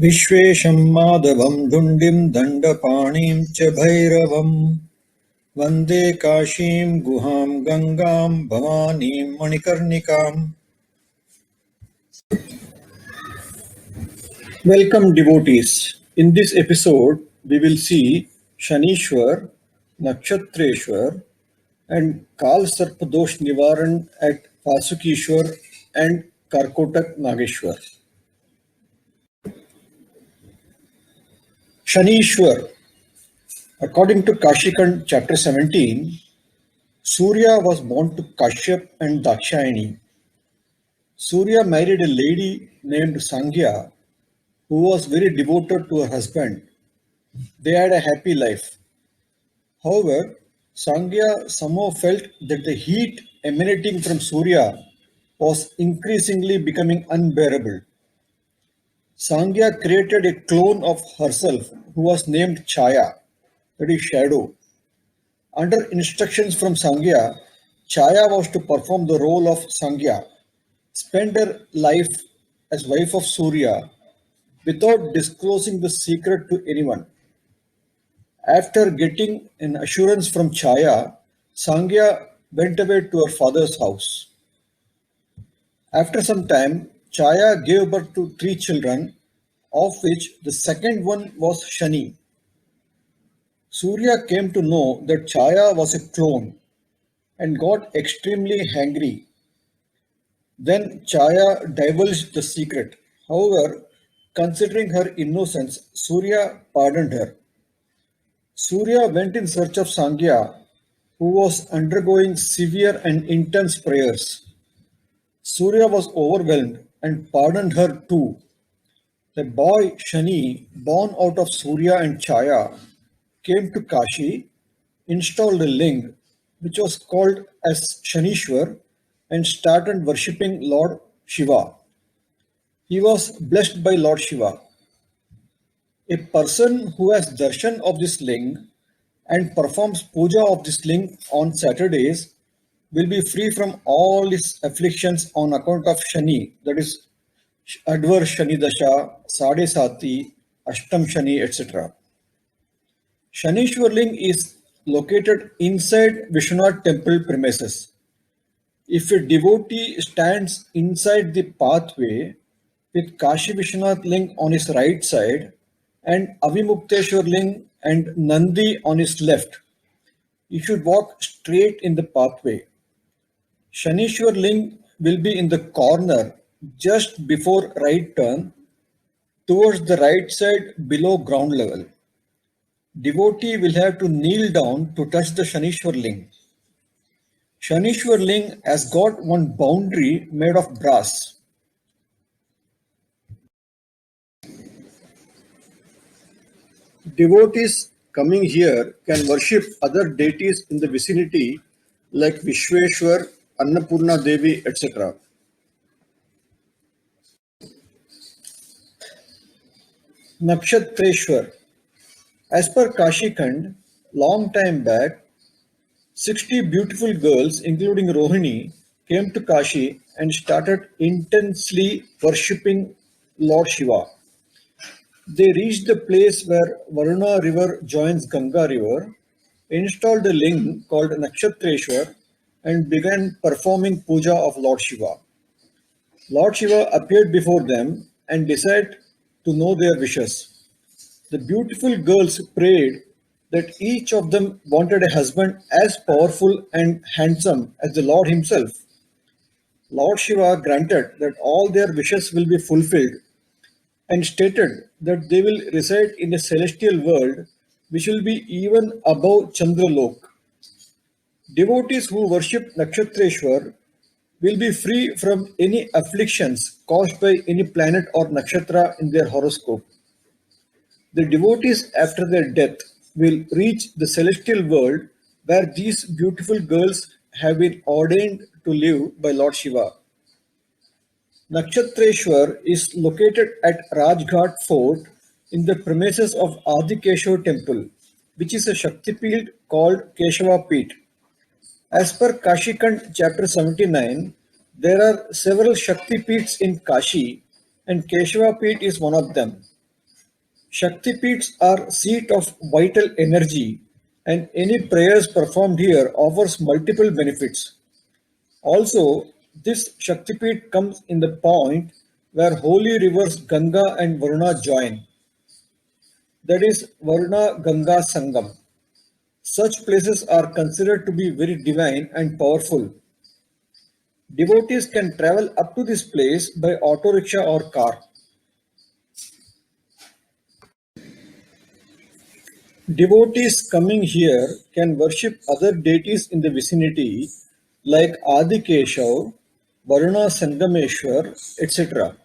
विश्वेशं माधवं धुण्डिं दण्डपाणिं च भैरवम् वन्दे काशीं गुहां गङ्गां भवानीं मणिकर्णिकाम्। Welcome devotees. In this episode, we will see Shanishwar, Nakshatreshwar, and Kal Sarpadosh Nivaran at Vasukishwar and Karkotak Nageshwar. Shanishwar. According to Kashikand chapter 17, Surya was born to Kashyap and Dakshayani. Surya married a lady named Sangya who was very devoted to her husband. They had a happy life. However, Sangya somehow felt that the heat emanating from Surya was increasingly becoming unbearable. Sangya created a clone of herself who was named Chaya, that is shadow. Under instructions from Sangya, Chaya was to perform the role of Sangya, spend her life as wife of Surya without disclosing the secret to anyone. After getting an assurance from Chaya, Sangya went away to her father's house. After some time, Chaya gave birth to three children, of which the second one was Shani. Surya came to know that Chaya was a clone and got extremely angry. Then Chaya divulged the secret. However, considering her innocence, Surya pardoned her. Surya went in search of Sangya, who was undergoing severe and intense prayers. Surya was overwhelmed and pardoned her too. The boy Shani, born out of Surya and Chaya, came to Kashi, installed a ling, which was called as Shanishwar, and started worshipping Lord Shiva. He was blessed by Lord Shiva. A person who has darshan of this ling and performs puja of this ling on Saturdays will be free from all his afflictions on account of Shani, that is adverse Shani Dasha, Sade Sati, Ashtam Shani, etc. Shanishwar Ling is located inside Vishwanath temple premises. If a devotee stands inside the pathway with Kashi Vishwanath Ling on his right side and Avimukteshwar Ling and Nandi on his left, he should walk straight in the pathway. Shanishwar Ling will be in the corner just before right turn towards the right side below ground level. Devotee will have to kneel down to touch the Shanishwar Ling. Shanishwar Ling has got one boundary made of brass. Devotees coming here can worship other deities in the vicinity like Vishweshwar, Annapurna Devi, etc. Nakshatreshwar. As per Kashikand, long time back, 60 beautiful girls, including Rohini, came to Kashi and started intensely worshipping Lord Shiva. They reached the place where Varuna river joins Ganga river, installed a ling called Nakshatreshwar, and began performing puja of Lord Shiva. Lord Shiva appeared before them and decided to know their wishes. The beautiful girls prayed that each of them wanted a husband as powerful and handsome as the Lord himself. Lord Shiva granted that all their wishes will be fulfilled and stated that they will reside in a celestial world which will be even above Chandralok. Devotees who worship Nakshatreshwar will be free from any afflictions caused by any planet or nakshatra in their horoscope. The devotees after their death will reach the celestial world where these beautiful girls have been ordained to live by Lord Shiva. Nakshatreshwar is located at Rajghat Fort in the premises of Adi Keshava temple, which is a Shaktipeeth called Keshava Peeth. As per Kashikand chapter 79, there are several Shaktipeeths in Kashi and Keshava Peeth is one of them. Shaktipeeths are seat of vital energy, and any prayers performed here offers multiple benefits. Also, this Shaktipeeth comes in the point where holy rivers Ganga and Varuna join, that is Varuna Ganga Sangam. Such places are considered to be very divine and powerful. Devotees can travel up to this place by auto rickshaw or car. Devotees coming here can worship other deities in the vicinity like Adi Keshav, Varuna Sangameshwar, etc.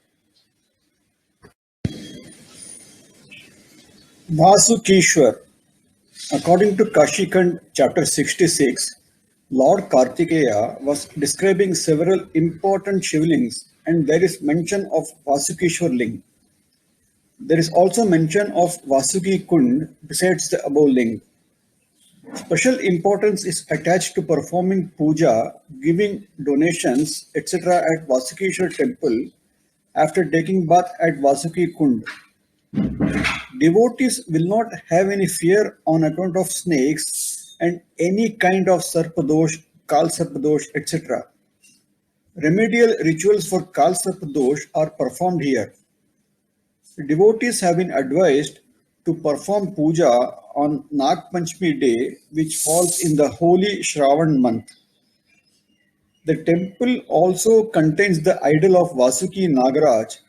Vasukeshwar. According to Kashikand chapter 66, Lord Kartikeya was describing several important Shivlings and there is mention of Vasukeshwar Ling. There is also mention of Vasuki Kund besides the above ling. Special importance is attached to performing puja, giving donations, etc. at Vasukeshwar temple after taking bath at Vasuki Kund. Devotees will not have any fear on account of snakes and any kind of sarpadosh, kal sarpadosh, etc. Remedial rituals for kal sarpadosh are performed here. Devotees have been advised to perform puja on Nag Panchami day, which falls in the holy Shravan month. The temple also contains the idol of Vasuki Nagaraj,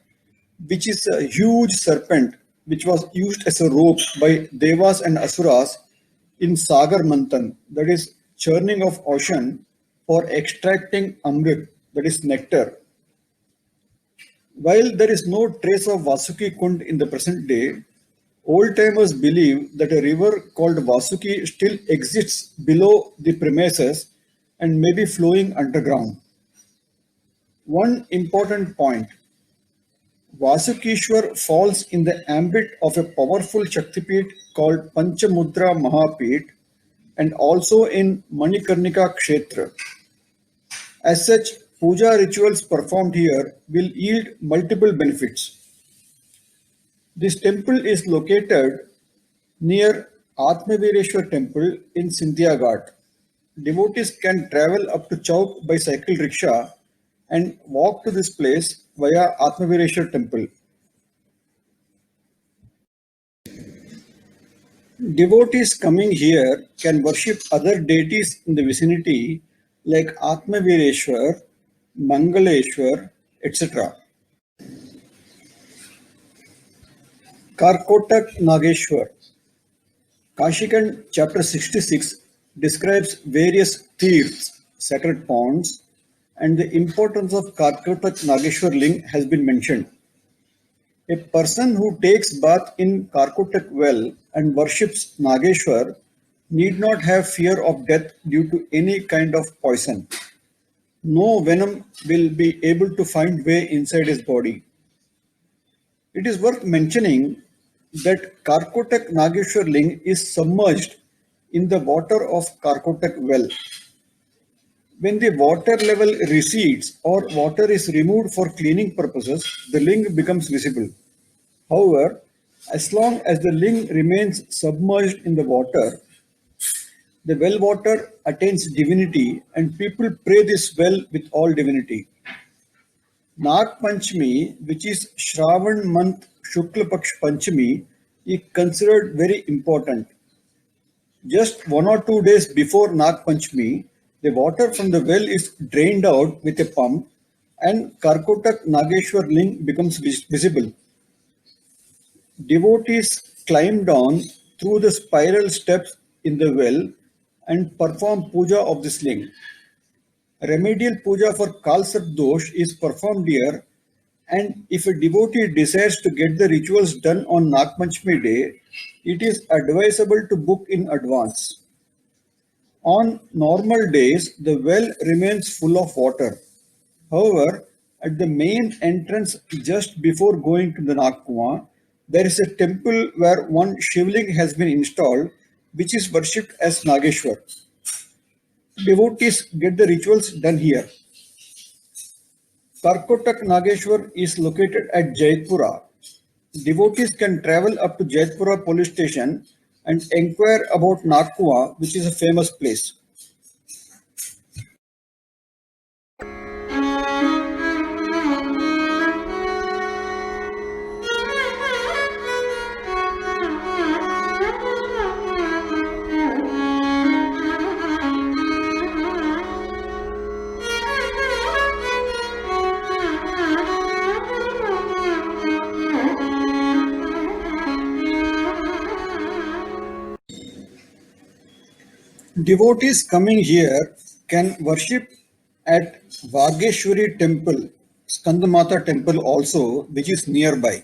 which is a huge serpent which was used as a rope by Devas and Asuras in Sagar Manthan, that is, churning of ocean for extracting Amrit, that is, nectar. While there is no trace of Vasuki Kund in the present day, old timers believe that a river called Vasuki still exists below the premises and may be flowing underground. One important point: Vasukeshwar falls in the ambit of a powerful Shaktipeeth called Panchamudra Mahapeeth and also in Manikarnika Kshetra. As such, puja rituals performed here will yield multiple benefits. This temple is located near Atmavireshwar temple in Sindhya Ghat. Devotees can travel up to Chowk by cycle rickshaw and walk to this place via Atmavireshwar temple. Devotees coming here can worship other deities in the vicinity like Atmavireshwar, Mangaleshwar, etc. Karkotak Nageshwar. Kashikand chapter 66 describes various tirths, sacred ponds, and the importance of Karkotak Nageshwar Ling has been mentioned. A person who takes bath in Karkotak well and worships Nageshwar need not have fear of death due to any kind of poison. No venom will be able to find way inside his body. It is worth mentioning that Karkotak Nageshwar Ling is submerged in the water of Karkotak well. When the water level recedes or water is removed for cleaning purposes, the ling becomes visible. However, as long as the ling remains submerged in the water, the well water attains divinity and people pray this well with all divinity. Nag Panchami, which is Shravan month Shukla Paksh Panchami, is considered very important. Just 1 or 2 days before Nag Panchami, the water from the well is drained out with a pump and Karkotak Nageshwar Ling becomes visible. Devotees climb down through the spiral steps in the well and perform puja of this ling. Remedial puja for Kalsat dosh is performed here, and if a devotee desires to get the rituals done on Nag Panchami day, it is advisable to book in advance. On normal days, the well remains full of water. However, at the main entrance just before going to the Nagkuma, there is a temple where one Shivling has been installed, which is worshipped as Nageshwar. Devotees get the rituals done here. Karkotak Nageshwar is located at Jaipura. devotees can travel up to Jaitpura police station and inquire about Nagkua, which is a famous place. Devotees coming here can worship at Vageshwari temple, Skandamata temple also, which is nearby.